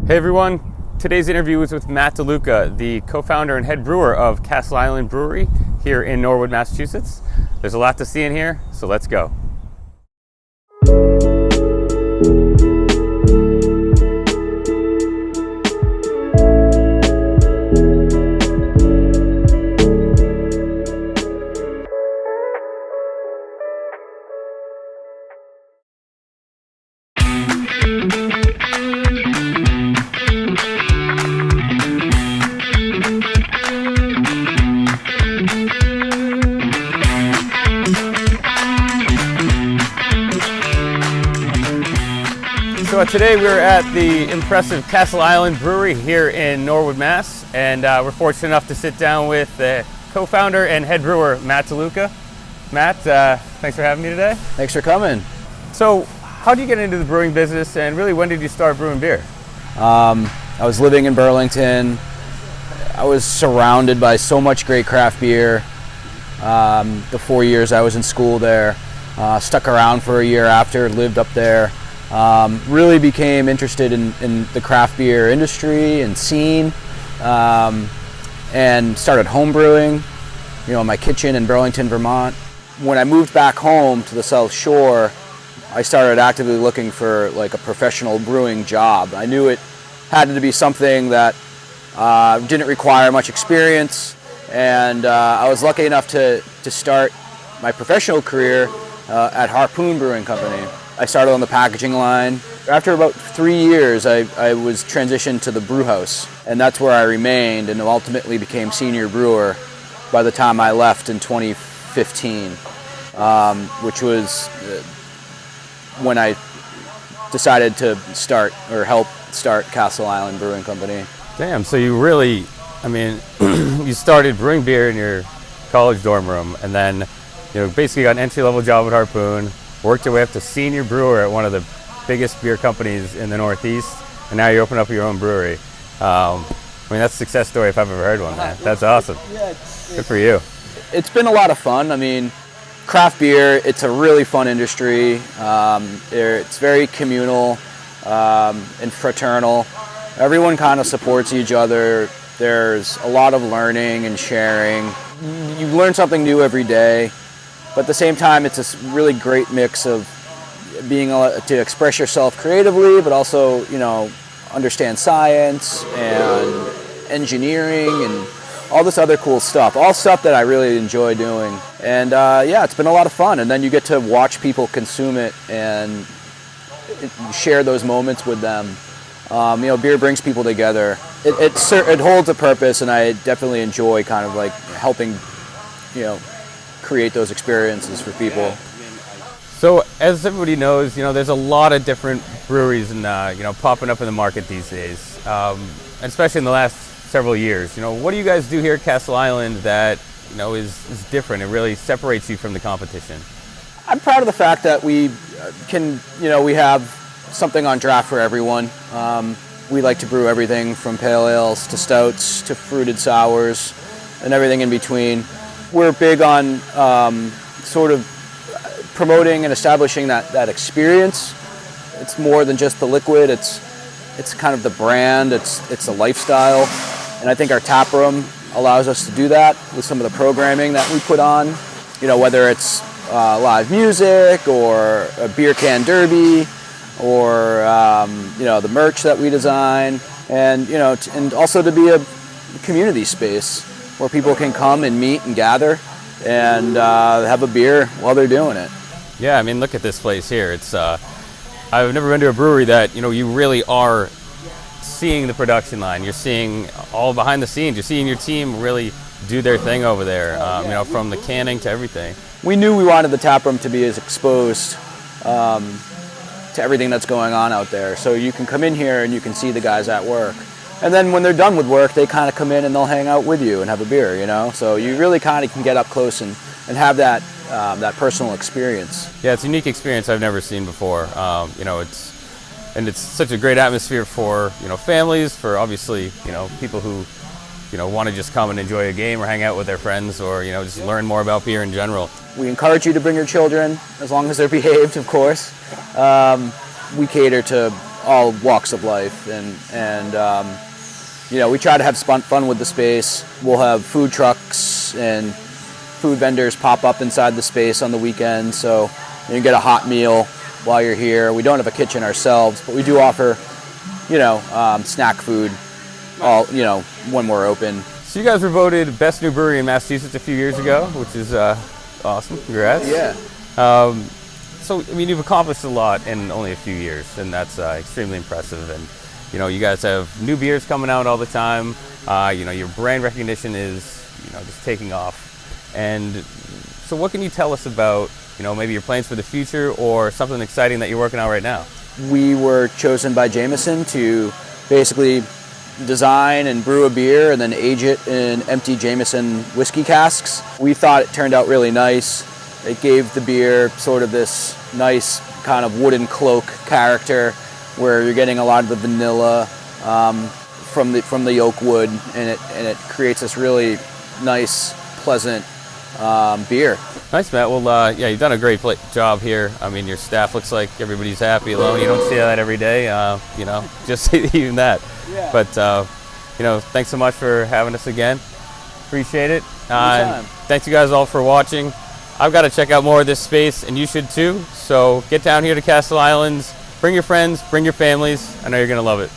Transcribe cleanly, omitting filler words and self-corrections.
Hey everyone, today's interview is with Matt DeLuca, the co-founder and head brewer of Castle Island Brewery here in Norwood, Massachusetts. There's a lot to see in here, so let's go. So today we're at the impressive Castle Island Brewery here in Norwood, Mass. And we're fortunate enough to sit down with the co-founder and head brewer, Matt DeLuca. Matt, thanks for having me today. Thanks for coming. So how did you get into the brewing business, and really when did you start brewing beer? I was living in Burlington. I was surrounded by so much great craft beer. The 4 years I was in school there, stuck around for a year after, lived up there. Really became interested in the craft beer industry and scene, and started home brewing, in my kitchen in Burlington, Vermont. When I moved back home to the South Shore, I started actively looking for like a professional brewing job. I knew it had to be something that didn't require much experience, and I was lucky enough to start my professional career at Harpoon Brewing Company. I started on the packaging line. After about 3 years, I was transitioned to the brew house, and that's where I remained and ultimately became senior brewer by the time I left in 2015, which was when I decided to help start Castle Island Brewing Company. Damn, so you really, you started brewing beer in your college dorm room, and then basically got an entry-level job at Harpoon, worked your way up to senior brewer at one of the biggest beer companies in the Northeast, and now you open up your own brewery. That's a success story if I've ever heard one, man. That's awesome. Yeah, good for you. It's been a lot of fun. Craft beer, it's a really fun industry. It's very communal and fraternal. Everyone kind of supports each other. There's a lot of learning and sharing. You learn something new every day. But at the same time, it's a really great mix of being able to express yourself creatively, but also, understand science and engineering and all this other cool stuff. All stuff that I really enjoy doing. And it's been a lot of fun. And then you get to watch people consume it and share those moments with them. Beer brings people together. It holds a purpose, and I definitely enjoy kind of like helping, create those experiences for people. So as everybody knows, there's a lot of different breweries and popping up in the market these days, especially in the last several years. What do you guys do here at Castle Island that is different? It really separates you from the competition. I'm proud of the fact that we can, we have something on draft for everyone. We like to brew everything from pale ales to stouts to fruited sours and everything in between. We're big on sort of promoting and establishing that experience. It's more than just the liquid. It's kind of the brand. It's a lifestyle, and I think our tap room allows us to do that with some of the programming that we put on. Whether it's live music or a beer can derby, or the merch that we design, and and also to be a community space where people can come and meet and gather and have a beer while they're doing it. Yeah, look at this place here. It's I've never been to a brewery that you really are seeing the production line. You're seeing all behind the scenes. You're seeing your team really do their thing over there. From the canning to everything. We knew we wanted the tap room to be as exposed to everything that's going on out there. So you can come in here and you can see the guys at work. And then when they're done with work, they kind of come in and they'll hang out with you and have a beer, So you really kind of can get up close and have that personal experience. Yeah, it's a unique experience I've never seen before. It's such a great atmosphere for families, for obviously people who want to just come and enjoy a game or hang out with their friends, or just learn more about beer in general. We encourage you to bring your children, as long as they're behaved, of course. We cater to all walks of life, and you know, we try to have fun with the space. We'll have food trucks and food vendors pop up inside the space on the weekend, so you can get a hot meal while you're here. We don't have a kitchen ourselves, but we do offer, you know, snack food, all, you know, when we're open. So you guys were voted best new brewery in Massachusetts a few years ago, which is awesome. Congrats. Yeah. So I mean, you've accomplished a lot in only a few years, and that's extremely impressive. And you know, you guys have new beers coming out all the time. You know, your brand recognition is, you know, just taking off. And so what can you tell us about, you know, maybe your plans for the future or something exciting that you're working on right now? We were chosen by Jameson to basically design and brew a beer and then age it in empty Jameson whiskey casks. We thought it turned out really nice. It gave the beer sort of this nice kind of wooden cloak character where you're getting a lot of the vanilla from the oak wood, and it creates this really nice, pleasant beer. Nice, Matt. Well, yeah, you've done a great job here. I mean, your staff looks like everybody's happy alone. You don't see that every day, you know, just even that. Yeah. But, you know, thanks so much for having us again. Appreciate it. Thanks you guys all for watching. I've got to check out more of this space, and you should too. So get down here to Castle Island. Bring your friends, bring your families. I know you're going to love it.